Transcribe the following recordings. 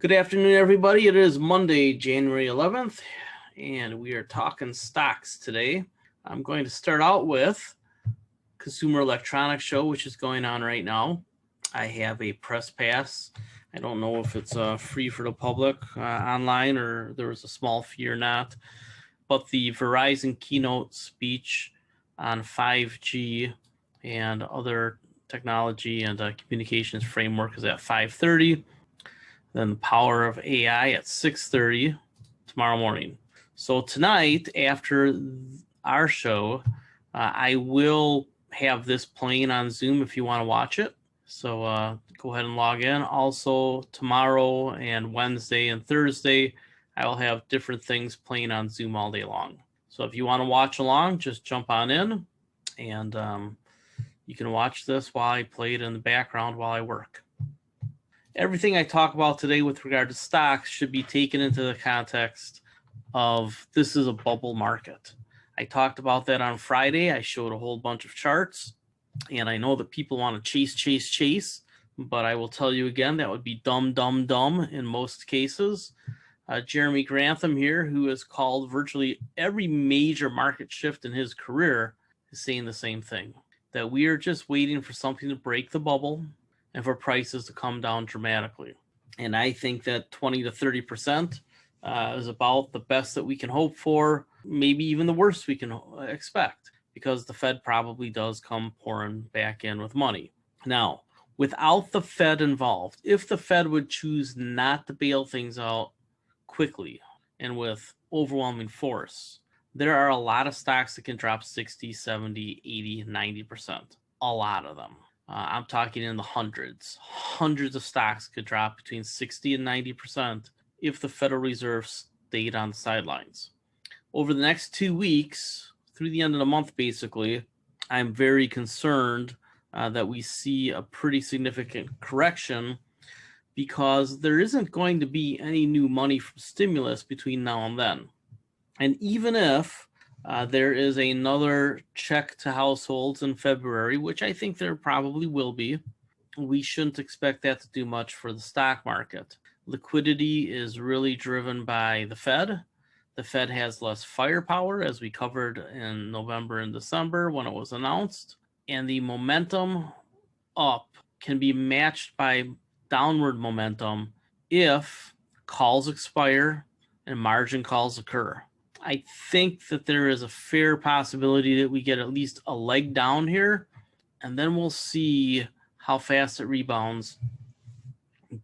Good afternoon, everybody. It is Monday, January 11th, and we are talking stocks today. I'm going to start out with Consumer Electronics Show, which is going on right now. I have a press pass. I don't know if it's free for the public online or there was a small fee or not, but the Verizon keynote speech on 5G and other technology and communications framework is at 5:30. Then the power of AI at 6:30 tomorrow morning. So tonight, after our show, I will have this playing on Zoom if you want to watch it. So go ahead and log in. Also, tomorrow and Wednesday and Thursday, I will have different things playing on Zoom all day long. So if you want to watch along, just jump on in, and you can watch this while I play it in the background while I work. Everything I talk about today with regard to stocks should be taken into the context of this is a bubble market. I talked about that on Friday. I showed a whole bunch of charts, and I know that people want to chase, but I will tell you again, that would be dumb in most cases. Jeremy Grantham here, who has called virtually every major market shift in his career, is saying the same thing, that we are just waiting for something to break the bubble and for prices to come down dramatically. And I think that 20 to 30% is about the best that we can hope for, maybe even the worst we can expect, because the Fed probably does come pouring back in with money. Now, without the Fed involved, if the Fed would choose not to bail things out quickly and with overwhelming force, there are a lot of stocks that can drop 60, 70, 80, 90%. A lot of them. I'm talking in the hundreds. Hundreds of stocks could drop between 60 and 90% if the Federal Reserve stayed on the sidelines. Over the next 2 weeks, through the end of the month basically, I'm very concerned that we see a pretty significant correction, because there isn't going to be any new money from stimulus between now and then. And even if there is another check to households in February, which I think there probably will be, we shouldn't expect that to do much for the stock market. Liquidity is really driven by the Fed. The Fed has less firepower, as we covered in November and December when it was announced. And the momentum up can be matched by downward momentum if calls expire and margin calls occur. I think that there is a fair possibility that we get at least a leg down here, and then we'll see how fast it rebounds.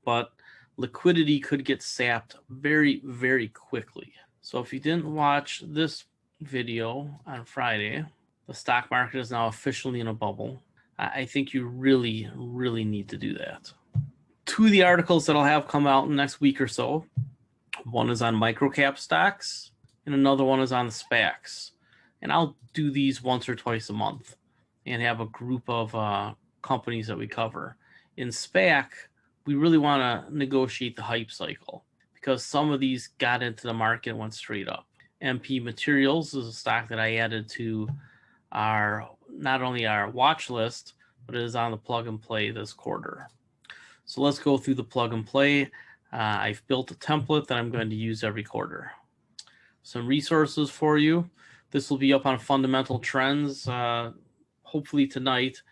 But liquidity could get sapped very, very quickly. So if you didn't watch this video on Friday, the stock market is now officially in a bubble. I think you really, really need to do that. Two of the articles that I'll have come out in the next week or so, one is on microcap stocks, and another one is on the SPACs. And I'll do these once or twice a month and have a group of companies that we cover. In SPAC, we really want to negotiate the hype cycle, because some of these got into the market and went straight up. MP Materials is a stock that I added to not only our watch list, but it is on the plug and play this quarter. So let's go through the plug and play. I've built a template that I'm going to use every quarter. Some resources for you. This will be up on fundamental trends. Hopefully tonight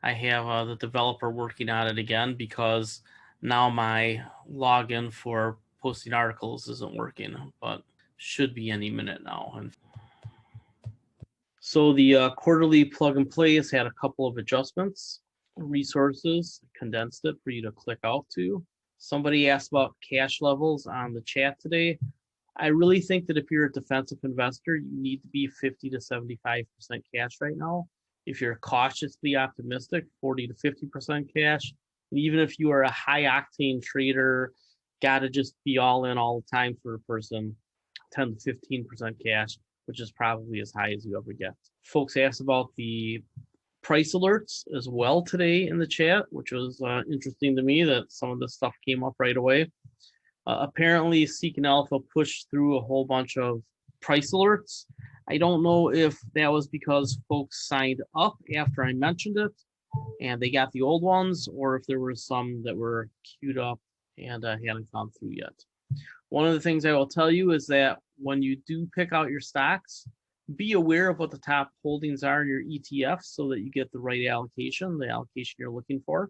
I have the developer working on it again, because now my login for posting articles isn't working, but should be any minute now. So the quarterly plug and play has had a couple of adjustments. Resources, condensed it for you to click out to. Somebody asked about cash levels on the chat today. I really think that if you're a defensive investor, you need to be 50 to 75% cash right now. If you're cautiously optimistic, 40 to 50% cash. And even if you are a high octane trader, got to just be all in all the time for a person, 10 to 15% cash, which is probably as high as you ever get. Folks asked about the price alerts as well today in the chat, which was interesting to me that some of this stuff came up right away. Apparently, Seeking Alpha pushed through a whole bunch of price alerts. I don't know if that was because folks signed up after I mentioned it and they got the old ones, or if there were some that were queued up and haven't gone through yet. One of the things I will tell you is that when you do pick out your stocks, be aware of what the top holdings are in your ETFs so that you get the right allocation, the allocation you're looking for.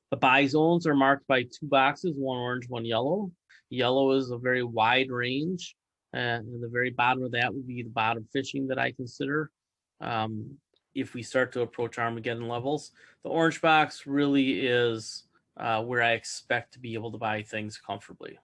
The buy zones are marked by 2 boxes, one orange, one yellow. Yellow is a very wide range, and the very bottom of that would be the bottom fishing that I consider. If we start to approach Armageddon levels, the orange box really is where I expect to be able to buy things comfortably.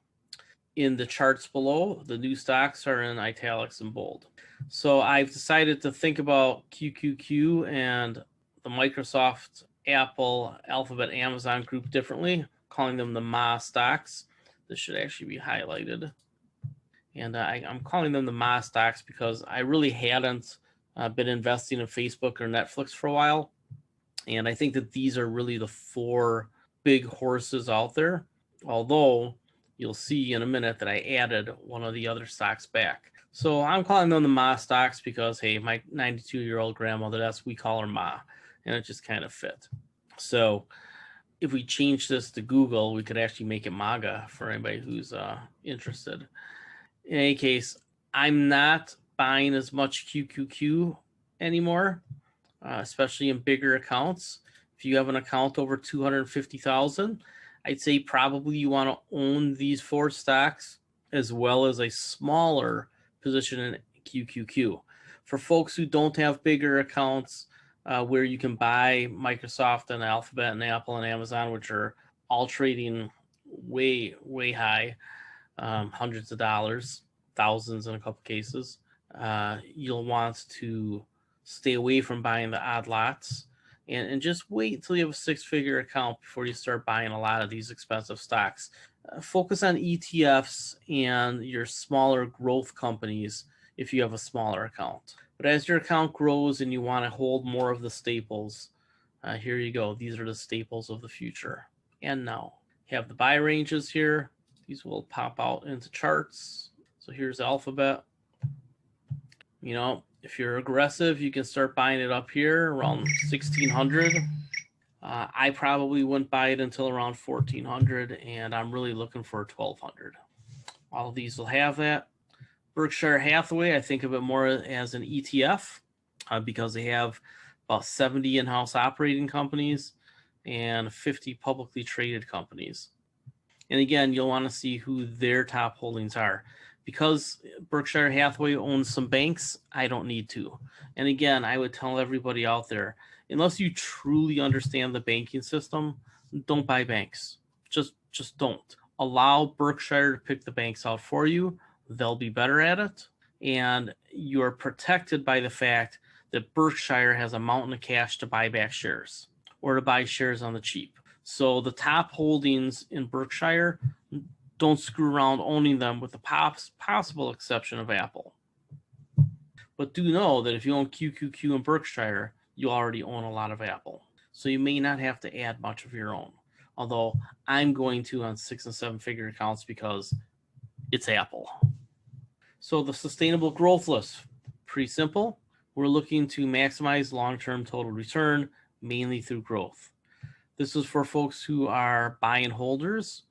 In the charts below, the new stocks are in italics and bold. So I've decided to think about QQQ and the Microsoft, Apple, Alphabet, Amazon group differently, calling them the MA stocks. This should actually be highlighted. And I'm calling them the MA stocks because I really hadn't been investing in Facebook or Netflix for a while. And I think that these are really the 4 big horses out there. Although you'll see in a minute that I added one of the other stocks back. So I'm calling them the Ma stocks because, hey, my 92-year-old grandmother, we call her Ma, and it just kind of fit. So if we change this to Google, we could actually make it MAGA for anybody who's interested. In any case, I'm not buying as much QQQ anymore, especially in bigger accounts. If you have an account over 250,000, I'd say probably you want to own these 4 stocks as well as a smaller position in QQQ. For folks who don't have bigger accounts where you can buy Microsoft and Alphabet and Apple and Amazon, which are all trading way, way high, hundreds of dollars, thousands in a couple cases, you'll want to stay away from buying the odd lots. And just wait until you have a 6-figure account before you start buying a lot of these expensive stocks. Focus on ETFs and your smaller growth companies if you have a smaller account. But as your account grows and you want to hold more of the staples, here you go. These are the staples of the future. And now, you have the buy ranges here. These will pop out into charts. So here's Alphabet. You know, if you're aggressive, you can start buying it up here around 1,600. I probably wouldn't buy it until around 1,400, and I'm really looking for 1,200. All of these will have that. Berkshire Hathaway, I think of it more as an ETF because they have about 70 in-house operating companies and 50 publicly traded companies. And again, you'll want to see who their top holdings are. Because Berkshire Hathaway owns some banks, I don't need to. And again, I would tell everybody out there, unless you truly understand the banking system, don't buy banks. Just don't. Allow Berkshire to pick the banks out for you. They'll be better at it. And you're protected by the fact that Berkshire has a mountain of cash to buy back shares or to buy shares on the cheap. So the top holdings in Berkshire, don't screw around owning them with the possible exception of Apple. But do know that if you own QQQ and Berkshire, you already own a lot of Apple. So you may not have to add much of your own. Although I'm going to on 6- and 7-figure accounts because it's Apple. So the sustainable growth list, pretty simple. We're looking to maximize long-term total return, mainly through growth. This is for folks who are buy and holders,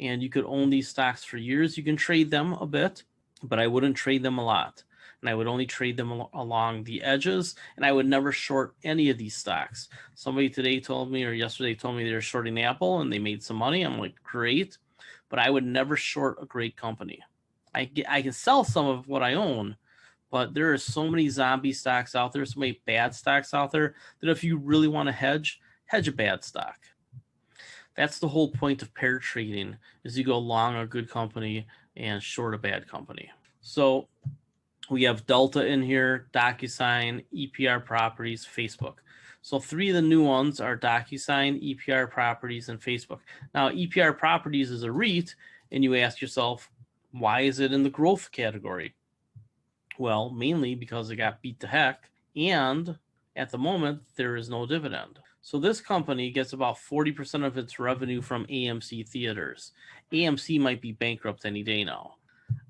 and you could own these stocks for years. You can trade them a bit, but I wouldn't trade them a lot. And I would only trade them along the edges, and I would never short any of these stocks. Somebody today told me, or yesterday told me they were shorting Apple and they made some money. I'm like, great, but I would never short a great company. I can sell some of what I own, but there are so many zombie stocks out there, so many bad stocks out there, that if you really want to hedge a bad stock. That's the whole point of pair trading, is you go long a good company and short a bad company. So we have Delta in here, DocuSign, EPR Properties, Facebook. So 3 of the new ones are DocuSign, EPR Properties, and Facebook. Now, EPR Properties is a REIT, and you ask yourself, why is it in the growth category? Well, mainly because it got beat to heck, and at the moment, there is no dividend. So this company gets about 40% of its revenue from AMC theaters. AMC might be bankrupt any day now.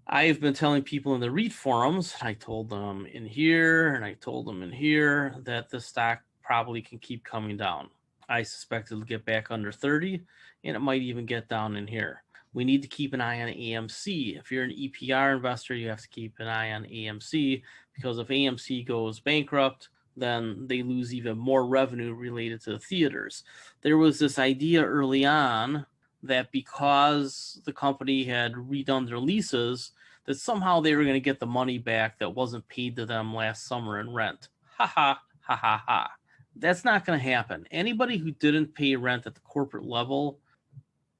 I've been telling people in the REIT forums, I told them in here and I told them in here, that the stock probably can keep coming down. I suspect it'll get back under 30, and it might even get down in here. We need to keep an eye on AMC. If you're an EPR investor, you have to keep an eye on AMC, because if AMC goes bankrupt, then they lose even more revenue related to the theaters. There was this idea early on that because the company had redone their leases, that somehow they were going to get the money back that wasn't paid to them last summer in rent. Ha ha, ha ha ha. That's not going to happen. Anybody who didn't pay rent at the corporate level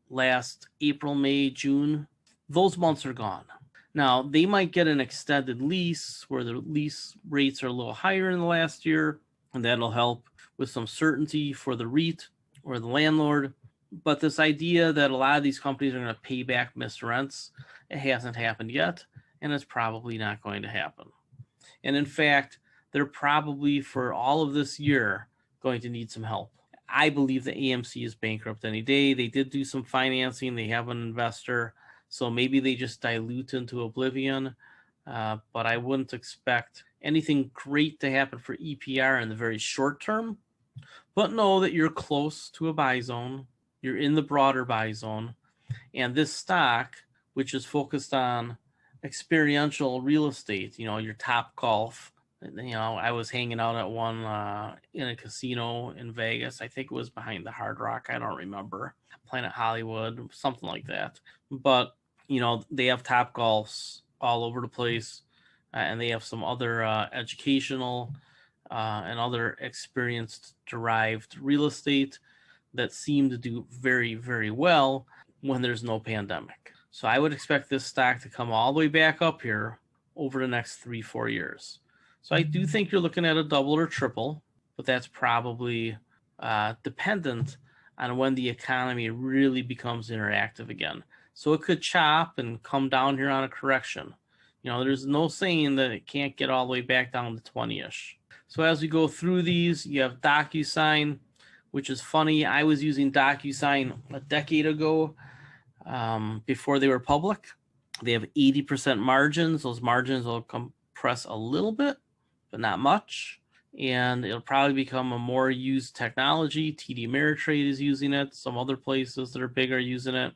last April, May, June, those months are gone. Now, they might get an extended lease where the lease rates are a little higher in the last year, and that'll help with some certainty for the REIT or the landlord. But this idea that a lot of these companies are going to pay back missed rents, it hasn't happened yet, and it's probably not going to happen. And in fact, they're probably, for all of this year, going to need some help. I believe that AMC is bankrupt any day. They did do some financing. They have an investor. So maybe they just dilute into oblivion. But I wouldn't expect anything great to happen for EPR in the very short term. But know that you're close to a buy zone. You're in the broader buy zone. And this stock, which is focused on experiential real estate, your Top Golf. I was hanging out at one in a casino in Vegas. I think it was behind the Hard Rock. I don't remember. Planet Hollywood, something like that. But, they have Top Golfs all over the place. And they have some other educational and other experience-derived real estate that seem to do very, very well when there's no pandemic. So I would expect this stock to come all the way back up here over the next 3-4 years. So I do think you're looking at a double or triple, but that's probably dependent on when the economy really becomes interactive again. So it could chop and come down here on a correction. There's no saying that it can't get all the way back down to 20-ish. So as we go through these, you have DocuSign, which is funny. I was using DocuSign a decade ago before they were public. They have 80% margins. Those margins will compress a little bit, but not much. And it'll probably become a more used technology. TD Ameritrade is using it. Some other places that are big are using it.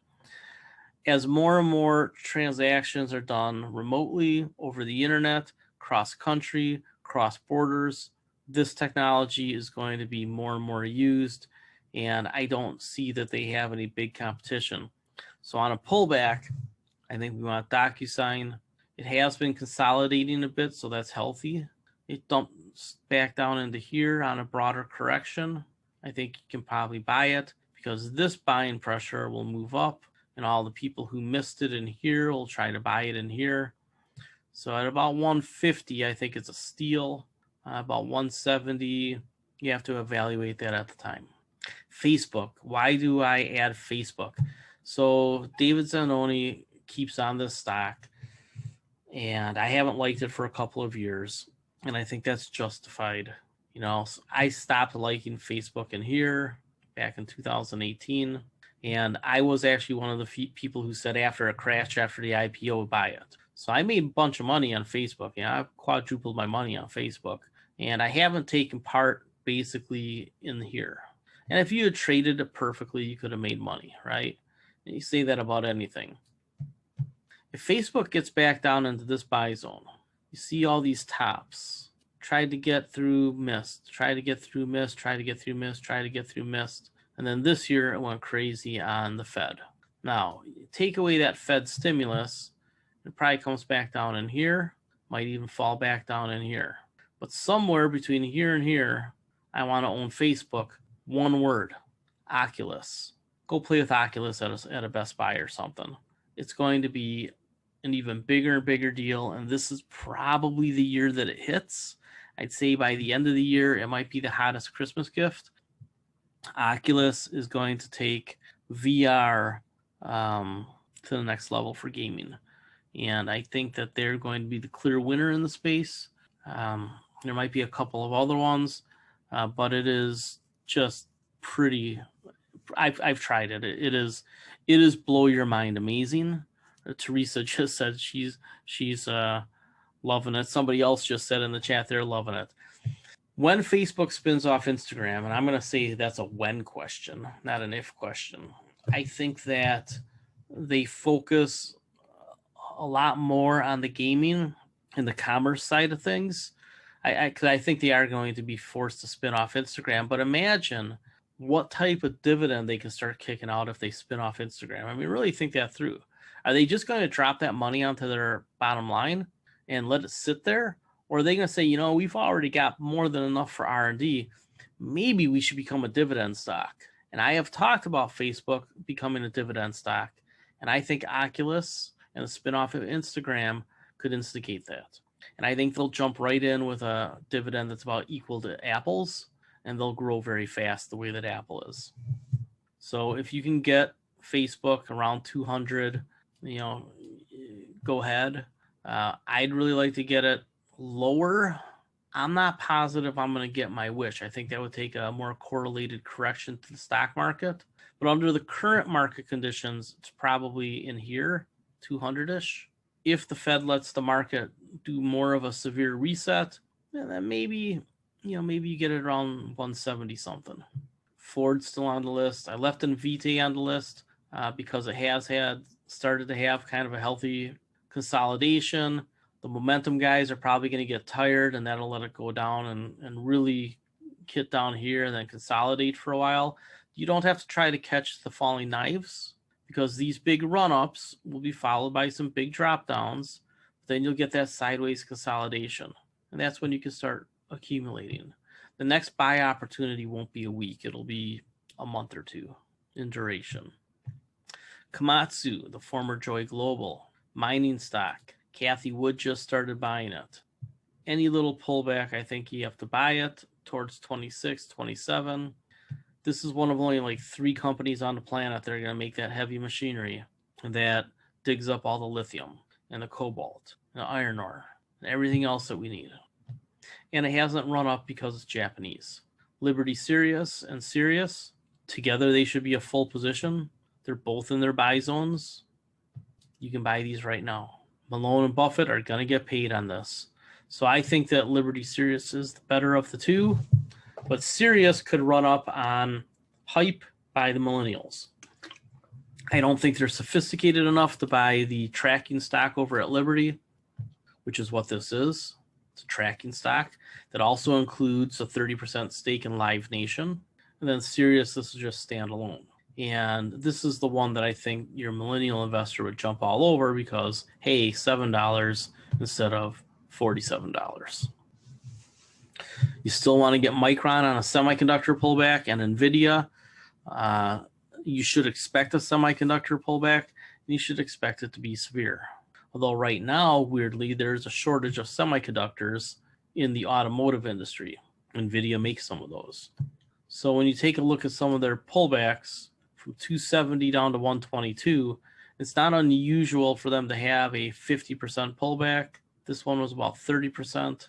As more and more transactions are done remotely, over the internet, cross-country, cross-borders, this technology is going to be more and more used, and I don't see that they have any big competition. So on a pullback, I think we want DocuSign. It has been consolidating a bit, so that's healthy. It dumps back down into here on a broader correction. I think you can probably buy it because this buying pressure will move up, and all the people who missed it in here will try to buy it in here. So at about 150, I think it's a steal. About 170, you have to evaluate that at the time. Facebook, why do I add Facebook? So David Zanoni keeps on this stock, and I haven't liked it for a couple of years, and I think that's justified. I stopped liking Facebook in here back in 2018, and I was actually one of the people who said after a crash after the IPO, buy it. So I made a bunch of money on Facebook. I've quadrupled my money on Facebook. And I haven't taken part basically in here. And if you had traded it perfectly, you could have made money, right? And you say that about anything. If Facebook gets back down into this buy zone, you see all these tops. Tried to get through, missed. Tried to get through, missed. Tried to get through, missed. Tried to get through, missed. And then this year it went crazy on the Fed. Now, take away that Fed stimulus, it probably comes back down in here. Might even fall back down in here. But somewhere between here and here, I want to own Facebook. One word, Oculus. Go play with Oculus at a Best Buy or something. It's going to be an even bigger and bigger deal, and this is probably the year that it hits. I'd say by the end of the year, it might be the hottest Christmas gift. Oculus is going to take VR to the next level for gaming, and I think that they're going to be the clear winner in the space. There might be a couple of other ones, but it is just pretty. I've tried it. It is blow your mind amazing. Teresa just said she's loving it. Somebody else just said in the chat they're loving it. When Facebook spins off Instagram, and I'm going to say that's a when question, not an if question, I think that they focus a lot more on the gaming and the commerce side of things. Because I think they are going to be forced to spin off Instagram. But imagine what type of dividend they can start kicking out if they spin off Instagram. I mean, really think that through. Are they just going to drop that money onto their bottom line and let it sit there? Or are they going to say, you know, we've already got more than enough for R&D. Maybe we should become a dividend stock. And I have talked about Facebook becoming a dividend stock. And I think Oculus and the spinoff of Instagram could instigate that. And I think they'll jump right in with a dividend that's about equal to Apple's, and they'll grow very fast the way that Apple is. So if you can get Facebook around 200, you know, go ahead. I'd really like to get it lower. I'm not positive I'm going to get my wish. I think that would take a more correlated correction to the stock market. But under the current market conditions, it's probably in here, 200-ish. If the Fed lets the market do more of a severe reset, then maybe you get it around 170 something. Ford's still on the list. I left Invitae on the list because it has started to have kind of a healthy consolidation. The momentum guys are probably going to get tired, and that'll let it go down and really get down here and then consolidate for a while. You don't have to try to catch the falling knives, because these big run-ups will be followed by some big drop-downs. Then you'll get that sideways consolidation, and that's when you can start accumulating. The next buy opportunity won't be a week. It'll be a month or two in duration. Komatsu, the former Joy Global, mining stock. Kathy Wood just started buying it. Any little pullback, I think you have to buy it towards 26, 27. This is one of only like 3 companies on the planet that are going to make that heavy machinery that digs up all the lithium and the cobalt and the iron ore and everything else that we need. And it hasn't run up because it's Japanese. Liberty Sirius and Sirius, together they should be a full position. They're both in their buy zones. You can buy these right now. Malone and Buffett are going to get paid on this. So I think that Liberty Sirius is the better of the two, but Sirius could run up on hype by the millennials. I don't think they're sophisticated enough to buy the tracking stock over at Liberty, which is what this is. It's a tracking stock that also includes a 30% stake in Live Nation. And then Sirius, this is just standalone. And this is the one that I think your millennial investor would jump all over because, hey, $7 instead of $47. You still want to get Micron on a semiconductor pullback and NVIDIA. You should expect a semiconductor pullback, and you should expect it to be severe. Although right now, weirdly, there's a shortage of semiconductors in the automotive industry. NVIDIA makes some of those. So when you take a look at some of their pullbacks from 270 down to 122, it's not unusual for them to have a 50% pullback. This one was about 30%.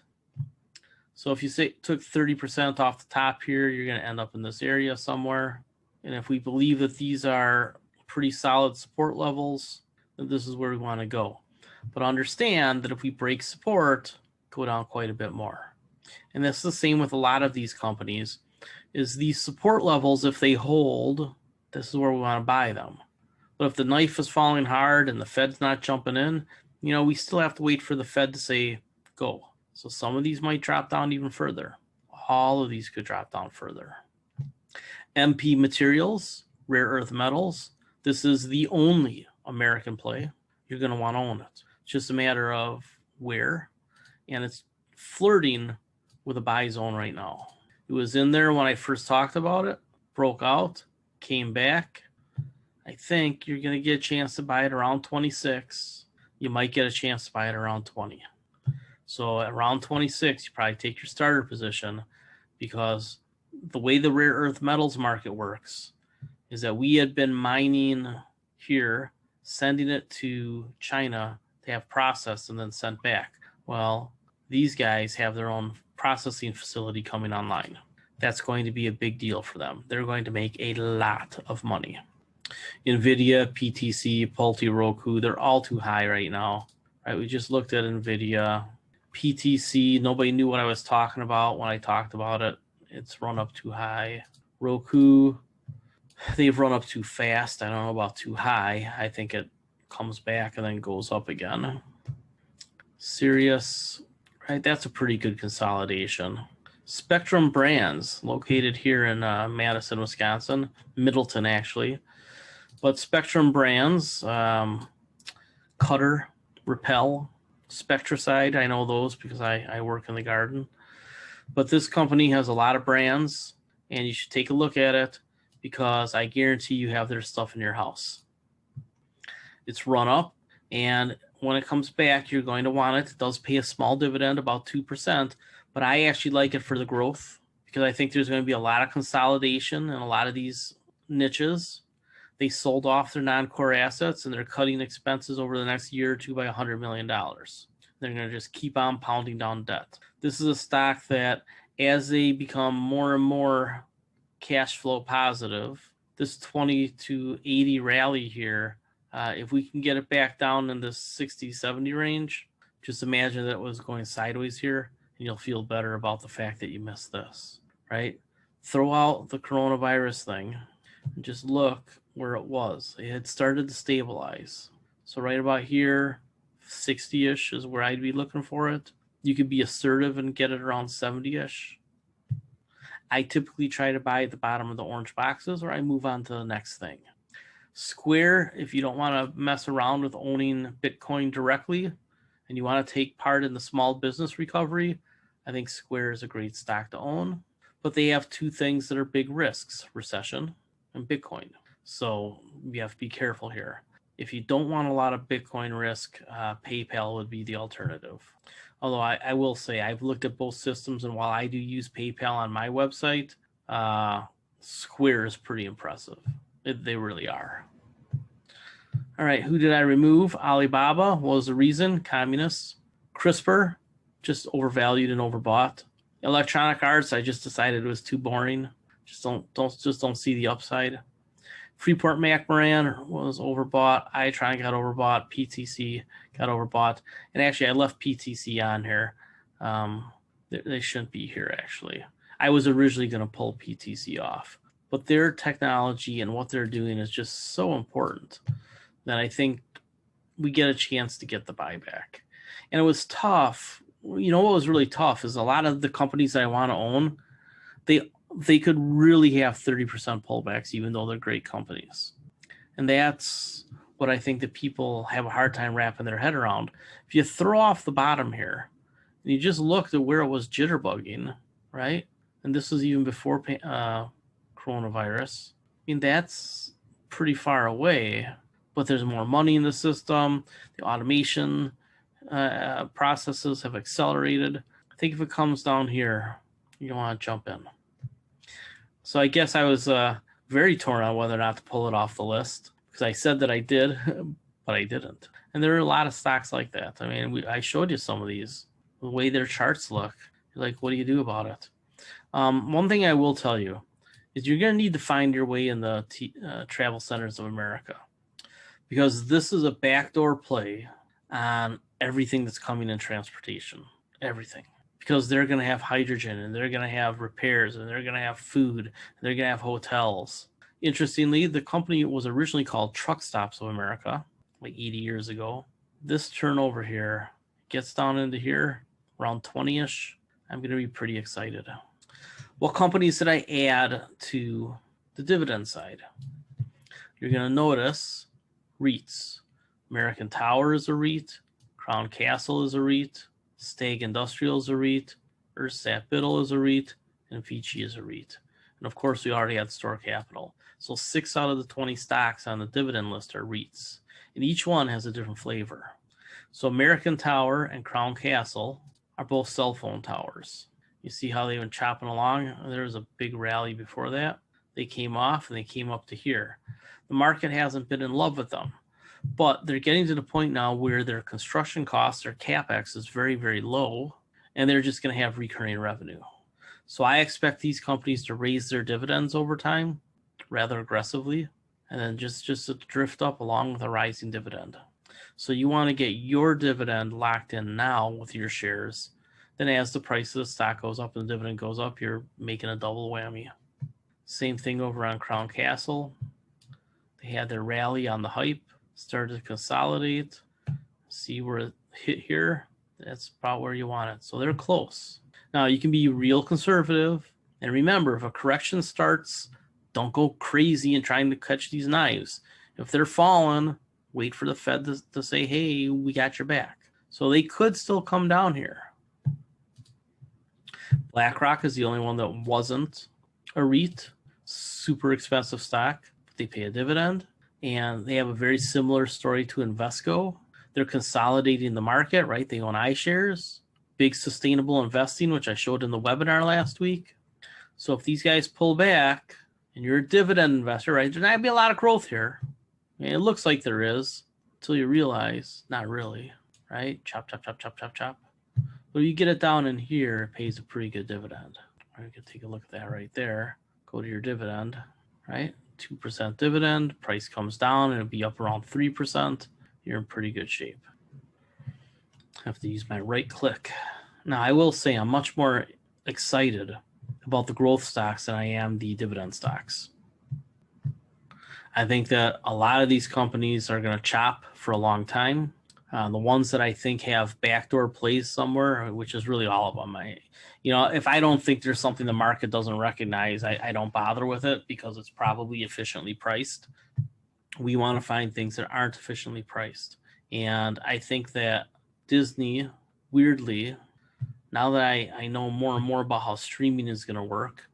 So if you took 30% off the top here, you're going to end up in this area somewhere. And if we believe that these are pretty solid support levels, then this is where we want to go. But understand that if we break support, go down quite a bit more. And that's the same with a lot of these companies, is these support levels, if they hold, this is where we want to buy them. But if the knife is falling hard and the Fed's not jumping in, we still have to wait for the Fed to say, go. So some of these might drop down even further. All of these could drop down further. MP Materials, rare earth metals. This is the only American play. You're going to want to own it. It's just a matter of where. And it's flirting with a buy zone right now. It was in there when I first talked about it, broke out, came back. I think you're going to get a chance to buy it around 26. You might get a chance to buy it around 20. So at around 26, you probably take your starter position, because the way the rare earth metals market works is that we had been mining here, sending it to China to have processed and then sent back. Well, these guys have their own processing facility coming online. That's going to be a big deal for them. They're going to make a lot of money. NVIDIA, PTC, Pulte, Roku, they're all too high right now. Right? We just looked at NVIDIA. PTC, nobody knew what I was talking about when I talked about it. It's run up too high. Roku, they've run up too fast. I don't know about too high. I think it comes back and then goes up again. Sirius, right? That's a pretty good consolidation. Spectrum Brands, located here in Madison, Wisconsin, Middleton actually. But Spectrum Brands, Cutter, Repel, Spectracide, I know those because I work in the garden. But this company has a lot of brands, and you should take a look at it because I guarantee you have their stuff in your house. It's run up, and when it comes back, you're going to want it. It does pay a small dividend, about 2%, but I actually like it for the growth because I think there's going to be a lot of consolidation in a lot of these niches. They sold off their non-core assets, and they're cutting expenses over the next year or two by $100 million. They're going to just keep on pounding down debt. This is a stock that, as they become more and more cash flow positive, this 20 to 80 rally here, if we can get it back down in the 60, 70 range, just imagine that it was going sideways here, and you'll feel better about the fact that you missed this, right? Throw out the coronavirus thing and just look where it was. It had started to stabilize. So right about here, 60-ish is where I'd be looking for it. You could be assertive and get it around 70-ish. I typically try to buy at the bottom of the orange boxes, or I move on to the next thing. Square, if you don't want to mess around with owning Bitcoin directly and you want to take part in the small business recovery, I think Square is a great stock to own. But they have two things that are big risks: recession and Bitcoin. So you have to be careful here. If you don't want a lot of Bitcoin risk, PayPal would be the alternative. Although I will say I've looked at both systems, and while I do use PayPal on my website, Square is pretty impressive. They really are. All right, who did I remove? Alibaba was the reason. Communists. CRISPR, just overvalued and overbought. Electronic Arts, I just decided it was too boring. Just don't see the upside. Freeport-McMoRan was overbought. Itron got overbought. PTC got overbought. And actually, I left PTC on here. They shouldn't be here, actually. I was originally going to pull PTC off. But their technology and what they're doing is just so important that I think we get a chance to get the buyback. And it was tough. You know what was really tough is a lot of the companies that I want to own, they could really have 30% pullbacks, even though they're great companies. And that's what I think that people have a hard time wrapping their head around. If you throw off the bottom here, and you just looked at where it was jitterbugging, right? And this was even before coronavirus. I mean, that's pretty far away, but there's more money in the system. The automation processes have accelerated. I think if it comes down here, you want to jump in. So I guess I was very torn on whether or not to pull it off the list because I said that I did, but I didn't. And there are a lot of stocks like that. I mean, I showed you some of these. The way their charts look, you're like, what do you do about it? One thing I will tell you is you're going to need to find your way in the travel centers of America because this is a backdoor play on everything that's coming in transportation, everything. Because they're going to have hydrogen, and they're going to have repairs, and they're going to have food, and they're going to have hotels. Interestingly, the company was originally called Truck Stops of America, like 80 years ago. This turnover here gets down into here, around 20-ish. I'm going to be pretty excited. What companies did I add to the dividend side? You're going to notice REITs. American Tower is a REIT. Crown Castle is a REIT. Stag Industrial is a REIT, Ersat Biddle is a REIT, and Vici is a REIT. And of course, we already had Store Capital. So 6 out of the 20 stocks on the dividend list are REITs, and each one has a different flavor. So American Tower and Crown Castle are both cell phone towers. You see how they've been chopping along? There was a big rally before that. They came off and they came up to here. The market hasn't been in love with them. But they're getting to the point now where their construction costs, their CapEx is very, very low, and they're just going to have recurring revenue. So I expect these companies to raise their dividends over time rather aggressively, and then just to drift up along with a rising dividend. So you want to get your dividend locked in now with your shares. Then as the price of the stock goes up and the dividend goes up, you're making a double whammy. Same thing over on Crown Castle. They had their rally on the hype, started to consolidate. See where it hit here? That's about where you want it. So they're close. Now you can be real conservative. And remember, if a correction starts, don't go crazy and trying to catch these knives. If they're falling, wait for the Fed to say, hey, we got your back. So they could still come down here. BlackRock is the only one that wasn't a REIT. Super expensive stock, but they pay a dividend. And they have a very similar story to Invesco. They're consolidating the market, right? They own iShares, big sustainable investing, which I showed in the webinar last week. So if these guys pull back and you're a dividend investor, right, there's not going to be a lot of growth here. I mean, it looks like there is until you realize not really, right? Chop, chop, chop, chop, chop, chop. But if you get it down in here, it pays a pretty good dividend. All right, you can take a look at that right there. Go to your dividend, right? 2% dividend, price comes down and it'll be up around 3%. You're in pretty good shape. I have to use my right click. Now, I will say I'm much more excited about the growth stocks than I am the dividend stocks. I think that a lot of these companies are going to chop for a long time. The ones that I think have backdoor plays somewhere, which is really all of them. If I don't think there's something the market doesn't recognize, I don't bother with it because it's probably efficiently priced. We want to find things that aren't efficiently priced. And I think that Disney, weirdly, now that I know more and more about how streaming is going to work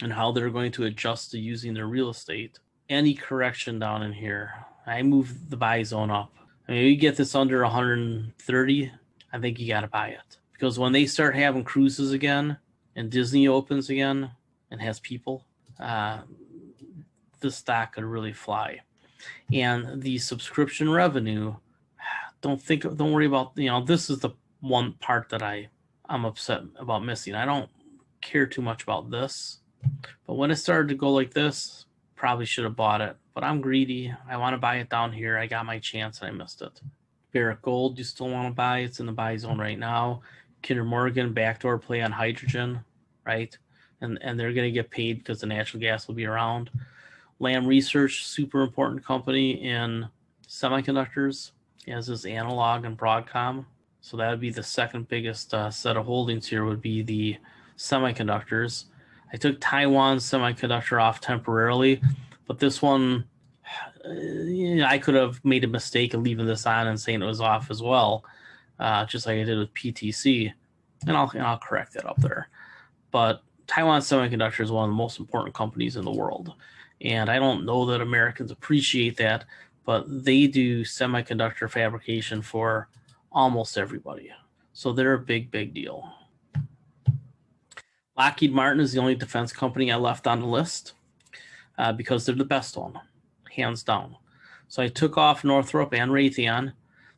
and how they're going to adjust to using their real estate, any correction down in here, I move the buy zone up. I mean, you get this under 130, I think you got to buy it. Because when they start having cruises again and Disney opens again and has people, this stock could really fly. And the subscription revenue, don't worry about, this is the one part that I'm upset about missing. I don't care too much about this. But when it started to go like this, probably should have bought it. But I'm greedy. I want to buy it down here. I got my chance and I missed it. Barrick Gold, you still want to buy. It's in the buy zone right now. Kinder Morgan, backdoor play on hydrogen, right? And they're going to get paid because the natural gas will be around. Lam Research, super important company in semiconductors, as is Analog and Broadcom. So that would be the second biggest set of holdings here would be the semiconductors. I took Taiwan Semiconductor off temporarily, but this one, I could have made a mistake of leaving this on and saying it was off as well, just like I did with PTC, and I'll correct that up there. But Taiwan Semiconductor is one of the most important companies in the world, and I don't know that Americans appreciate that, but they do semiconductor fabrication for almost everybody. So they're a big, big deal. Lockheed Martin is the only defense company I left on the list because they're the best one, hands down. So I took off Northrop and Raytheon.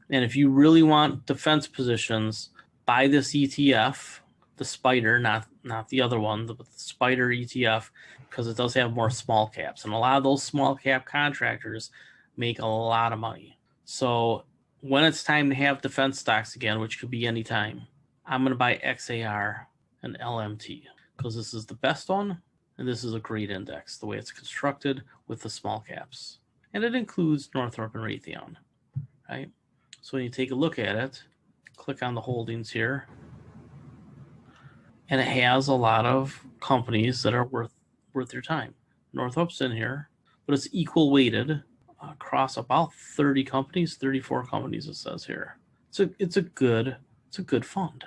And if you really want defense positions, buy this ETF, the Spider, not the other one, but the Spider ETF, because it does have more small caps. And a lot of those small cap contractors make a lot of money. So when it's time to have defense stocks again, which could be any time, I'm going to buy XAR and LMT because this is the best one and this is a great index the way it's constructed with the small caps, and it includes Northrop and Raytheon, right? So when you take a look at it, click on the holdings here, and it has a lot of companies that are worth your time. Northrop's in here, but it's equal weighted across about 30 companies, 34 companies it says here. It's a good fund.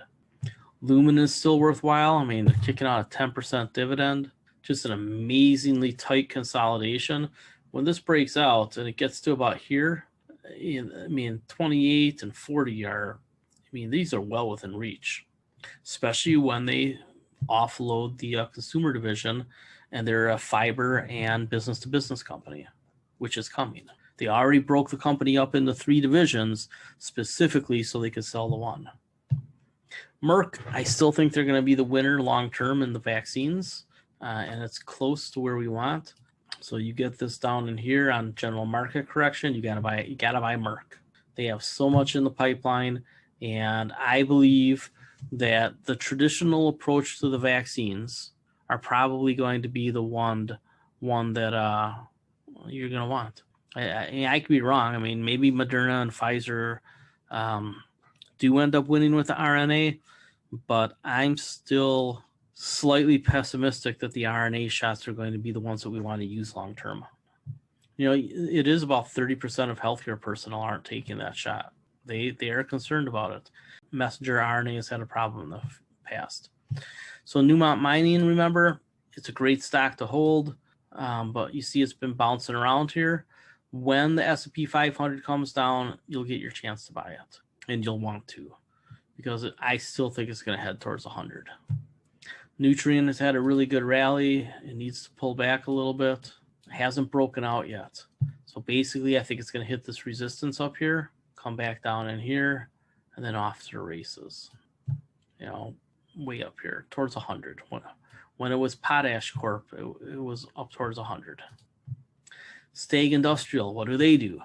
Lumen is still worthwhile. I mean, they're kicking out a 10% dividend. Just an amazingly tight consolidation. When this breaks out and it gets to about here, I mean, 28 and 40 these are well within reach, especially when they offload the consumer division and they're a fiber and business-to-business company, which is coming. They already broke the company up into 3 divisions specifically so they could sell the one. Merck, I still think they're going to be the winner long-term in the vaccines, and it's close to where we want. So you get this down in here on general market correction, you gotta buy Merck. They have so much in the pipeline, and I believe that the traditional approach to the vaccines are probably going to be the one that you're going to want. I could be wrong. I mean, maybe Moderna and Pfizer do end up winning with the RNA, but I'm still slightly pessimistic that the RNA shots are going to be the ones that we want to use long term. It is about 30% of healthcare personnel aren't taking that shot. They are concerned about it. Messenger RNA has had a problem in the past. So Newmont Mining, remember, it's a great stock to hold, but you see it's been bouncing around here. When the S&P 500 comes down, you'll get your chance to buy it, and you'll want to, because I still think it's going to head towards 100. Nutrien has had a really good rally. It needs to pull back a little bit. It hasn't broken out yet. So basically, I think it's going to hit this resistance up here, come back down in here, and then off to the races. Way up here towards 100. When it was Potash Corp, it was up towards 100. Stag Industrial, what do?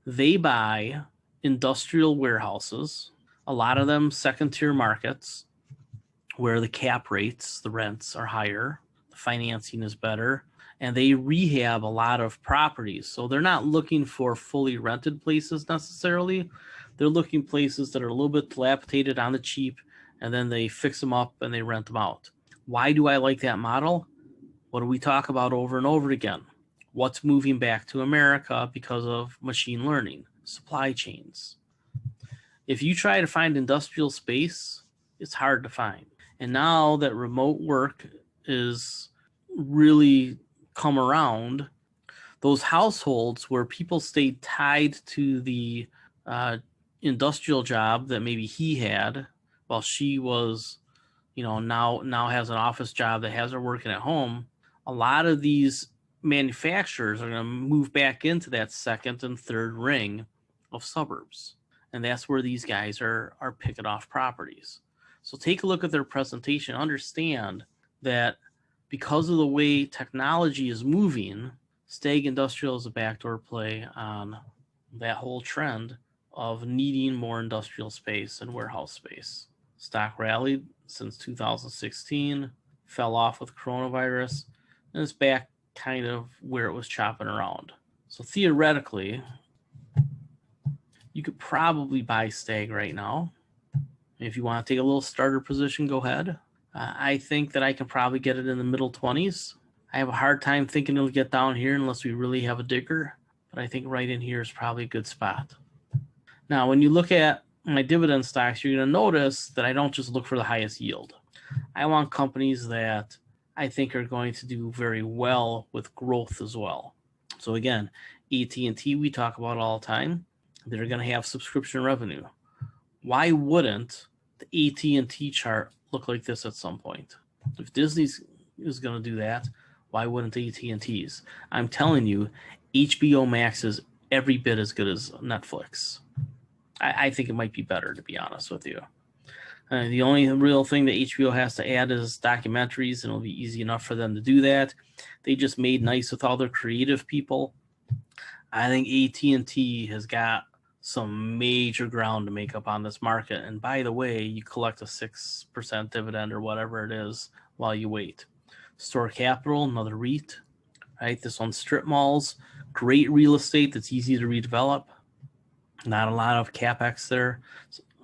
They buy industrial warehouses, a lot of them second-tier markets, where the cap rates, the rents are higher, the financing is better, and they rehab a lot of properties. So they're not looking for fully rented places necessarily. They're looking places that are a little bit dilapidated on the cheap, and then they fix them up and they rent them out. Why do I like that model? What do we talk about over and over again? What's moving back to America because of machine learning, supply chains. If you try to find industrial space, it's hard to find. And now that remote work is really come around, those households where people stayed tied to the industrial job that maybe he had while she was, now has an office job that has her working at home, a lot of these manufacturers are going to move back into that second and third ring of suburbs. And that's where these guys are picking off properties. So take a look at their presentation. Understand that because of the way technology is moving, Stag Industrial is a backdoor play on that whole trend of needing more industrial space and warehouse space. Stock rallied since 2016, fell off with coronavirus, and it's back kind of where it was chopping around. So theoretically, you could probably buy Stag right now. If you want to take a little starter position, go ahead. I think that I can probably get it in the middle 20s. I have a hard time thinking it'll get down here unless we really have a digger, but I think right in here is probably a good spot. Now, when you look at my dividend stocks, you're going to notice that I don't just look for the highest yield. I want companies that I think are going to do very well with growth as well. So again, AT&T we talk about all the time. They're going to have subscription revenue. Why wouldn't the AT&T chart look like this at some point? If Disney is going to do that, why wouldn't AT&T's? I'm telling you, HBO Max is every bit as good as Netflix. I think it might be better, to be honest with you. The only real thing that HBO has to add is documentaries, and it'll be easy enough for them to do that. They just made nice with all their creative people. I think AT&T has got some major ground to make up on this market. And by the way, you collect a 6% dividend or whatever it is while you wait. Store Capital, another REIT, right? This one's strip malls, great real estate that's easy to redevelop. Not a lot of CapEx there.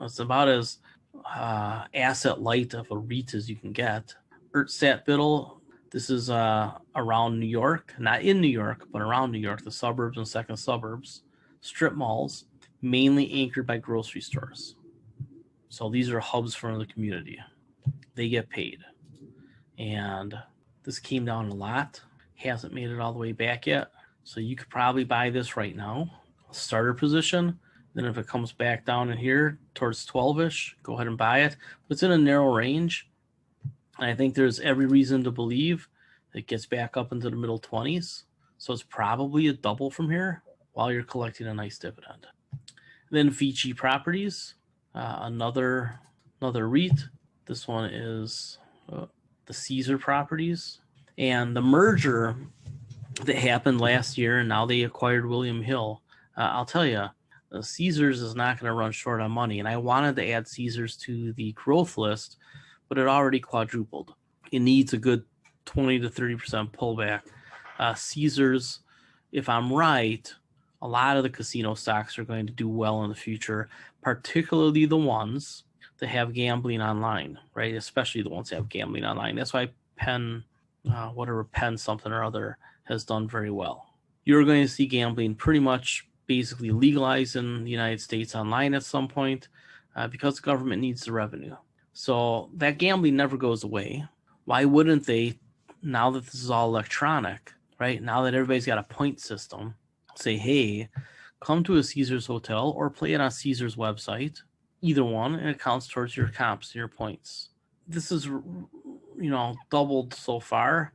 It's about as asset light of a REIT as you can get. Ertstat Biddle, this is around New York, not in New York, but around New York, the suburbs and second suburbs. Strip malls, mainly anchored by grocery stores. So these are hubs for the community. They get paid. And this came down a lot. Hasn't made it all the way back yet. So you could probably buy this right now. Starter position. Then if it comes back down in here towards 12-ish, go ahead and buy it. But it's in a narrow range. And I think there's every reason to believe it gets back up into the middle 20s. So it's probably a double from here while you're collecting a nice dividend. Then Vici Properties, another REIT. This one is the Caesar Properties. And the merger that happened last year, and now they acquired William Hill. I'll tell you, Caesars is not going to run short on money. And I wanted to add Caesars to the growth list, but it already quadrupled. It needs a good 20 to 30% pullback. Caesars, if I'm right, a lot of the casino stocks are going to do well in the future, particularly the ones that have gambling online, right? Especially the ones that have gambling online. That's why Penn something or other has done very well. You're going to see gambling pretty much basically legalized in the United States online at some point because the government needs the revenue. So that gambling never goes away. Why wouldn't they, now that this is all electronic, right? Now that everybody's got a point system, say, hey, come to a Caesars hotel or play it on Caesars website, either one, and it counts towards your comps and your points. This is, doubled so far,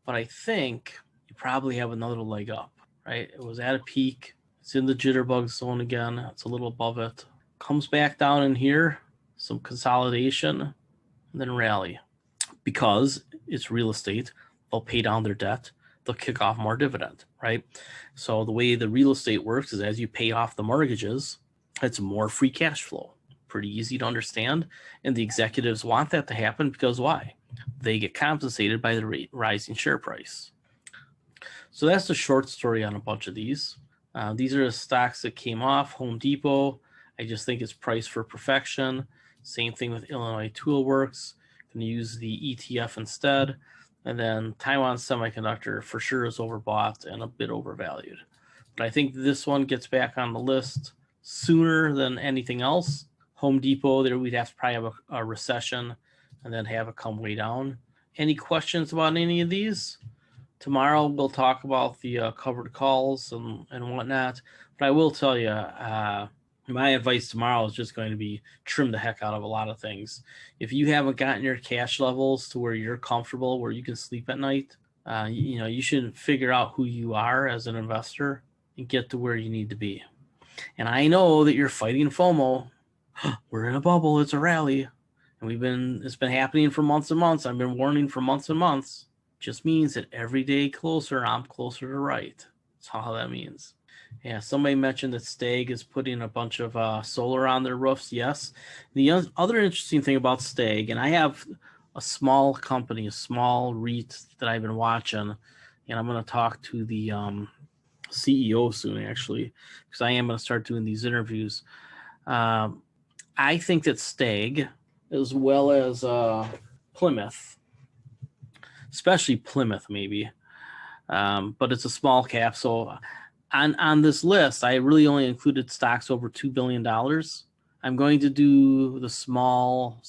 but I think you probably have another leg up, right? It was at a peak. It's in the jitterbug zone again. It's a little above it. Comes back down in here, some consolidation, and then rally. Because it's real estate, they'll pay down their debt. They'll kick off more dividend, right? So the way the real estate works is as you pay off the mortgages, it's more free cash flow. Pretty easy to understand. And the executives want that to happen because why? They get compensated by the rising share price. So that's the short story on a bunch of these. These are the stocks that came off. Home Depot, I just think it's priced for perfection. Same thing with Illinois Toolworks. Going to use the ETF instead. And then Taiwan Semiconductor for sure is overbought and a bit overvalued. But I think this one gets back on the list sooner than anything else. Home Depot, there we'd have to probably have a recession and then have it come way down. Any questions about any of these? Tomorrow we'll talk about the covered calls and whatnot. But I will tell you, my advice tomorrow is just going to be trim the heck out of a lot of things. If you haven't gotten your cash levels to where you're comfortable, where you can sleep at night, you should figure out who you are as an investor and get to where you need to be. And I know that you're fighting FOMO. We're in a bubble. It's a rally. And it's been happening for months and months. I've been warning for months and months. Just means that every day closer, I'm closer to right. That's all that means. Yeah, somebody mentioned that Stag is putting a bunch of solar on their roofs. Yes. The other interesting thing about Stag, and I have a small company, a small REIT that I've been watching, and I'm going to talk to the CEO soon, actually, because I am going to start doing these interviews. I think that Stag, as well as Plymouth, especially Plymouth maybe, but it's a small cap, so on this list, I really only included stocks over $2 billion. I'm going to do the small,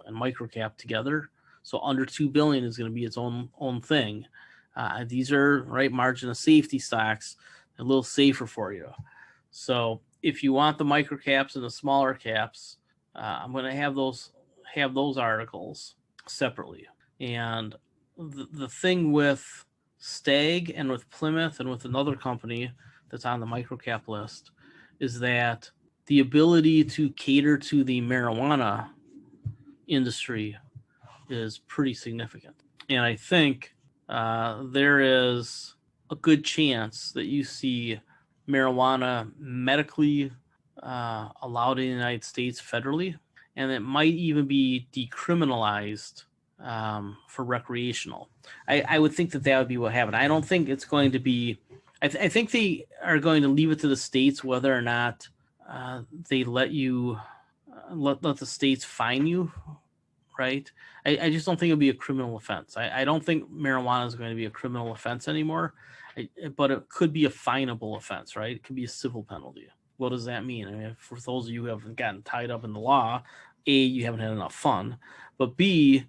and micro cap together. So under 2 billion is going to be its own thing. These are right margin of safety stocks, a little safer for you. So if you want the micro caps and the smaller caps, I'm going to have those articles separately. And the thing with Stag and with Plymouth and with another company that's on the microcap list is that the ability to cater to the marijuana industry is pretty significant. And I think there is a good chance that you see marijuana medically allowed in the United States federally, and it might even be decriminalized for recreational. I would think that would be what happened. I don't think it's going to be. I think they are going to leave it to the states whether or not they let you let the states fine you, right? I just don't think it'll be a criminal offense. I don't think marijuana is going to be a criminal offense anymore, but it could be a finable offense, right? It could be a civil penalty. What does that mean? I mean, for those of you who haven't gotten tied up in the law, A, you haven't had enough fun, but B,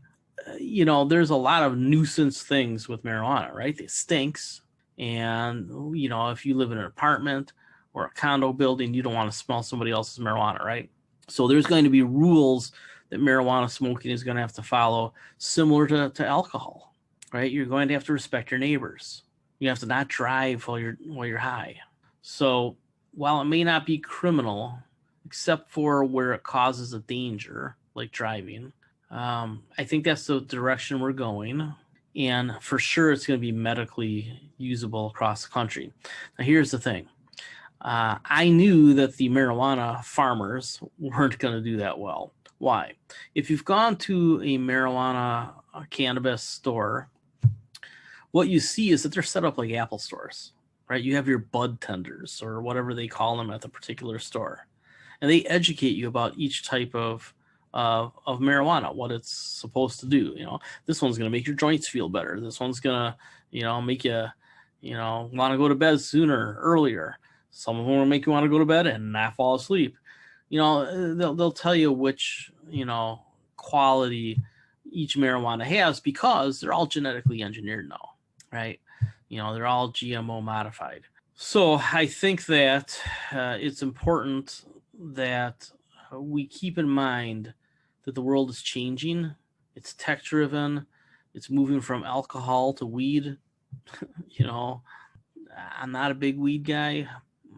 there's a lot of nuisance things with marijuana, right? It stinks. And, if you live in an apartment or a condo building, you don't want to smell somebody else's marijuana, right? So there's going to be rules that marijuana smoking is going to have to follow, similar to alcohol, right? You're going to have to respect your neighbors. You have to not drive while you're high. So while it may not be criminal, except for where it causes a danger, like driving, I think that's the direction we're going. And for sure, it's going to be medically usable across the country. Now, here's the thing. I knew that the marijuana farmers weren't going to do that well. Why? If you've gone to a marijuana cannabis store, what you see is that they're set up like Apple stores, right? You have your bud tenders or whatever they call them at the particular store, and they educate you about each type of marijuana, what it's supposed to do. This one's going to make your joints feel better. This one's going to, make you, want to go to bed sooner, earlier. Some of them will make you want to go to bed and not fall asleep. They'll tell you which, quality each marijuana has because they're all genetically engineered now, right? They're all GMO modified. So I think that it's important that we keep in mind that the world is changing. It's tech driven. It's moving from alcohol to weed. I'm not a big weed guy.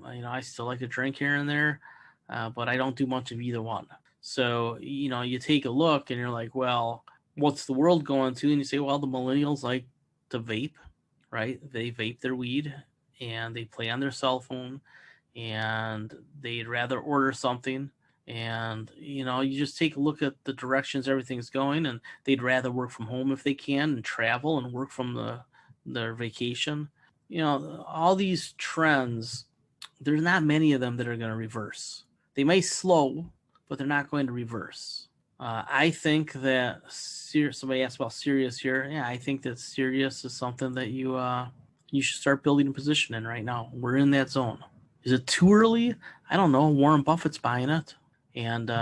I still like to drink here and there, but I don't do much of either one. So, you take a look and you're like, well, what's the world going to? And you say, well, the millennials like to vape, right? They vape their weed and they play on their cell phone and they'd rather order something. And, you just take a look at the directions everything's going, and they'd rather work from home if they can and travel and work from their vacation. All these trends, there's not many of them that are going to reverse. They may slow, but they're not going to reverse. I think that somebody asked about Sirius here. Yeah, I think that Sirius is something that you should start building a position in right now. We're in that zone. Is it too early? I don't know. Warren Buffett's buying it. And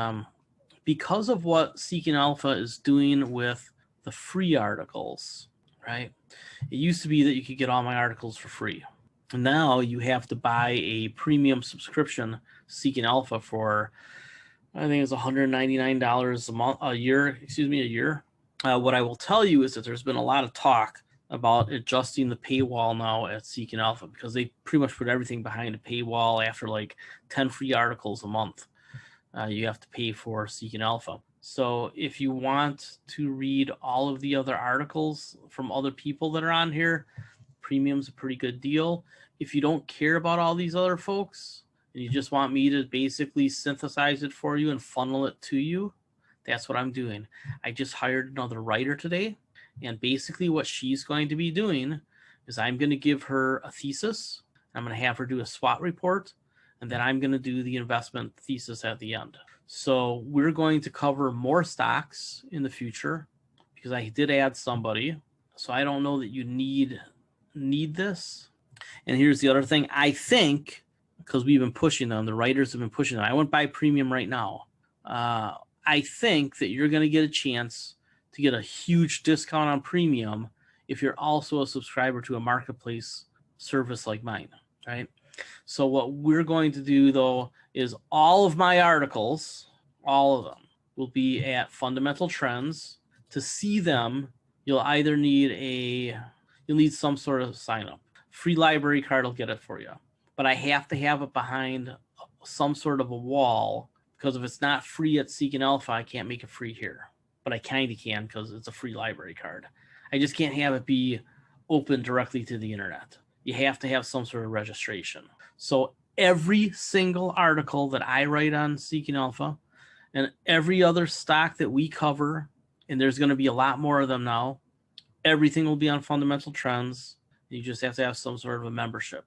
because of what Seeking Alpha is doing with the free articles, right? It used to be that you could get all my articles for free. And now you have to buy a premium subscription, Seeking Alpha, for, I think it's $199 a year. What I will tell you is that there's been a lot of talk about adjusting the paywall now at Seeking Alpha because they pretty much put everything behind a paywall. After like 10 free articles a month, you have to pay for Seeking Alpha. So if you want to read all of the other articles from other people that are on here, premium's a pretty good deal. If you don't care about all these other folks and you just want me to basically synthesize it for you and funnel it to you, that's what I'm doing. I just hired another writer today, and basically what she's going to be doing is I'm going to give her a thesis. I'm going to have her do a SWOT report, and then I'm going to do the investment thesis at the end. So we're going to cover more stocks in the future because I did add somebody. So I don't know that you need this. And here's the other thing. I think, because we've been pushing them, the writers have been pushing them. I wouldn't buy premium right now. I think that you're going to get a chance to get a huge discount on premium if you're also a subscriber to a marketplace service like mine, right? So what we're going to do, though, is all of my articles, all of them, will be at Fundamental Trends. To see them, you'll need some sort of sign up. Free library card will get it for you. But I have to have it behind some sort of a wall, because if it's not free at Seeking Alpha, I can't make it free here. But I kind of can because it's a free library card. I just can't have it be open directly to the internet. You have to have some sort of registration. So every single article that I write on Seeking Alpha and every other stock that we cover, and there's going to be a lot more of them now, everything will be on Fundamental Trends. You just have to have some sort of a membership.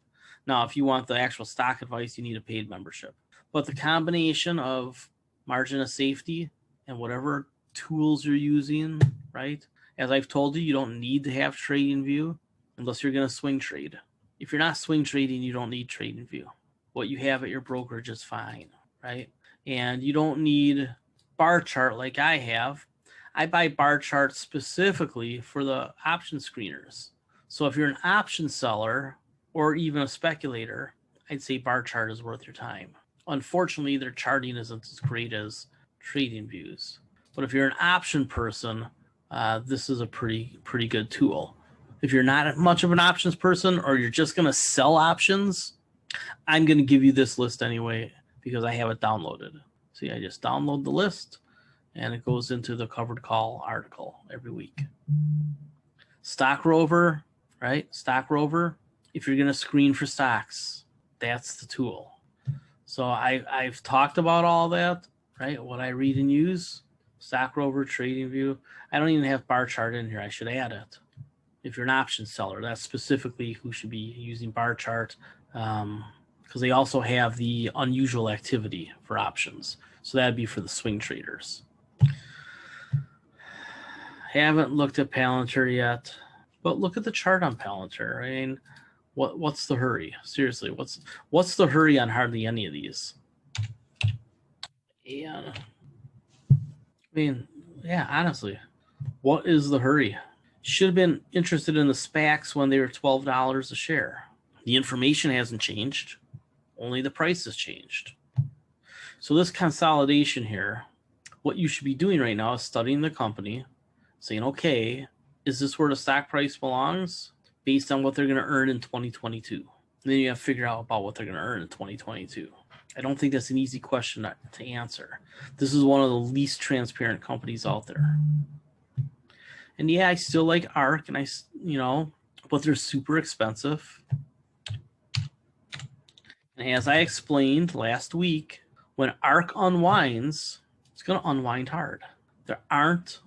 Now, if you want the actual stock advice, you need a paid membership. But the combination of margin of safety and whatever tools you're using, right? As I've told you, you don't need to have TradingView unless you're going to swing trade. If you're not swing trading, you don't need TradingView. What you have at your brokerage is fine, right? And you don't need bar chart like I have. I buy bar charts specifically for the option screeners. So if you're an option seller or even a speculator, I'd say bar chart is worth your time. Unfortunately, their charting isn't as great as TradingView's. But if you're an option person, this is a pretty good tool. If you're not much of an options person or you're just going to sell options, I'm going to give you this list anyway because I have it downloaded. See, I just download the list and it goes into the covered call article every week. Stock Rover, right? Stock Rover. If you're going to screen for stocks, That's the tool. So I've talked about all that, right? What I read and use, Stock Rover, TradingView. I don't even have bar chart in here. I should add it. If you're an option seller, that's specifically who should be using bar chart, because they also have the unusual activity for options. So that'd be for the swing traders. Haven't looked at Palantir yet, but look at the chart on Palantir. I mean, what's the hurry? Seriously, what's the hurry on hardly any of these? And I mean, yeah, honestly, what is the hurry? Should have been interested in the SPACs when they were $12 a share. The information hasn't changed, only the price has changed. So this consolidation here, what you should be doing right now is studying the company, saying, okay, is this where the stock price belongs based on what they're going to earn in 2022? And then you have to figure out about what they're going to earn in 2022. I don't think that's an easy question to answer. This is one of the least transparent companies out there. And yeah, I still like ARK, and but they're super expensive. And as I explained last week, when ARK unwinds, it's going to unwind hard. There aren't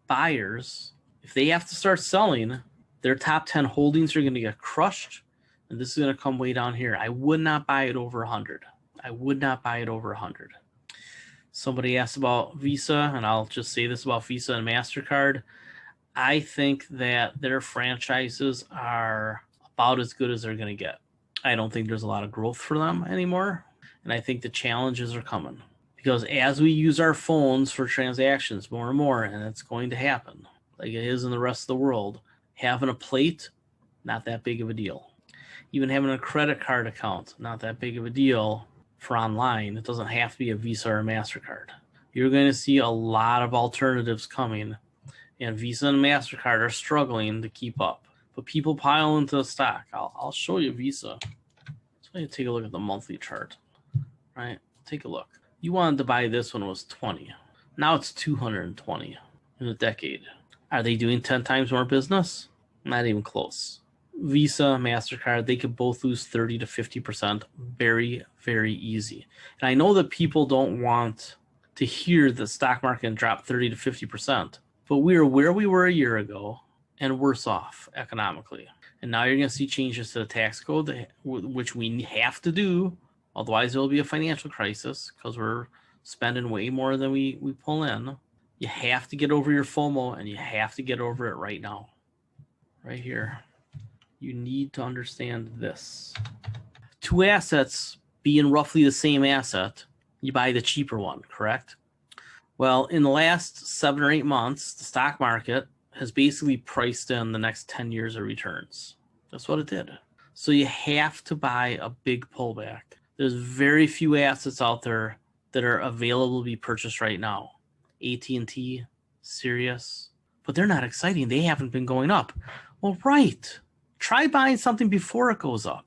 buyers. If they have to start selling, their top 10 holdings are going to get crushed, and this is going to come way down here. I would not buy it over 100. I would not buy it over 100. Somebody asked about Visa, and I'll just say this about Visa and MasterCard. I think that their franchises are about as good as they're going to get. I don't think there's a lot of growth for them anymore, and I think the challenges are coming. Because as we use our phones for transactions more and more, and it's going to happen, like it is in the rest of the world, having a plate, not that big of a deal. Even having a credit card account, not that big of a deal for online. It doesn't have to be a Visa or a MasterCard. You're going to see a lot of alternatives coming, and Visa and MasterCard are struggling to keep up. But people pile into the stock. I'll show you Visa. So you take a look at the monthly chart, right? Take a look. You wanted to buy this when it was 20. Now it's 220 in a decade. Are they doing 10 times more business? Not even close. Visa, MasterCard, they could both lose 30 to 50% very, very easy. And I know that people don't want to hear the stock market drop 30 to 50%, but we are where we were a year ago and worse off economically. And now you're going to see changes to the tax code, which we have to do. Otherwise, there will be a financial crisis because we're spending way more than we pull in. You have to get over your FOMO, and you have to get over it right now. Right here. You need to understand this. Two assets being roughly the same asset, you buy the cheaper one, correct? Well, in the last 7 or 8 months, the stock market has basically priced in the next 10 years of returns. That's what it did. So you have to buy a big pullback. There's very few assets out there that are available to be purchased right now. AT&T, Sirius, but they're not exciting. They haven't been going up. Well, right. Try buying something before it goes up.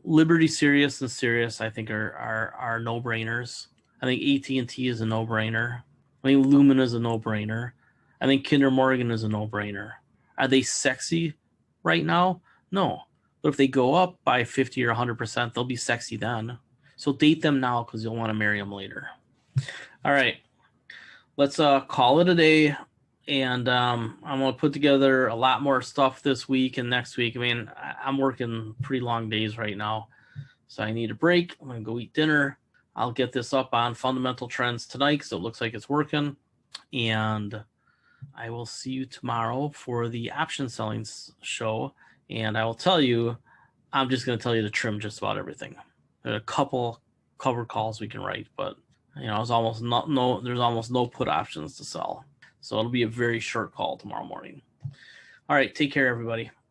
Liberty, Sirius, and Sirius, I think, are no-brainers. I think AT&T is a no-brainer. I think Lumen is a no-brainer. I think Kinder Morgan is a no-brainer. Are they sexy right now? No. But if they go up by 50 or 100%, they'll be sexy then. So date them now because you'll want to marry them later. All right. Let's call it a day. And I'm going to put together a lot more stuff this week and next week. I mean, I'm working pretty long days right now. So I need a break. I'm going to go eat dinner. I'll get this up on Fundamental Trends tonight because it looks like it's working. And I will see you tomorrow for the option selling show. And I will tell you, I'm just going to tell you to trim just about everything. There are a couple cover calls we can write, but there's almost no put options to sell. So it'll be a very short call tomorrow morning. All right, take care, everybody.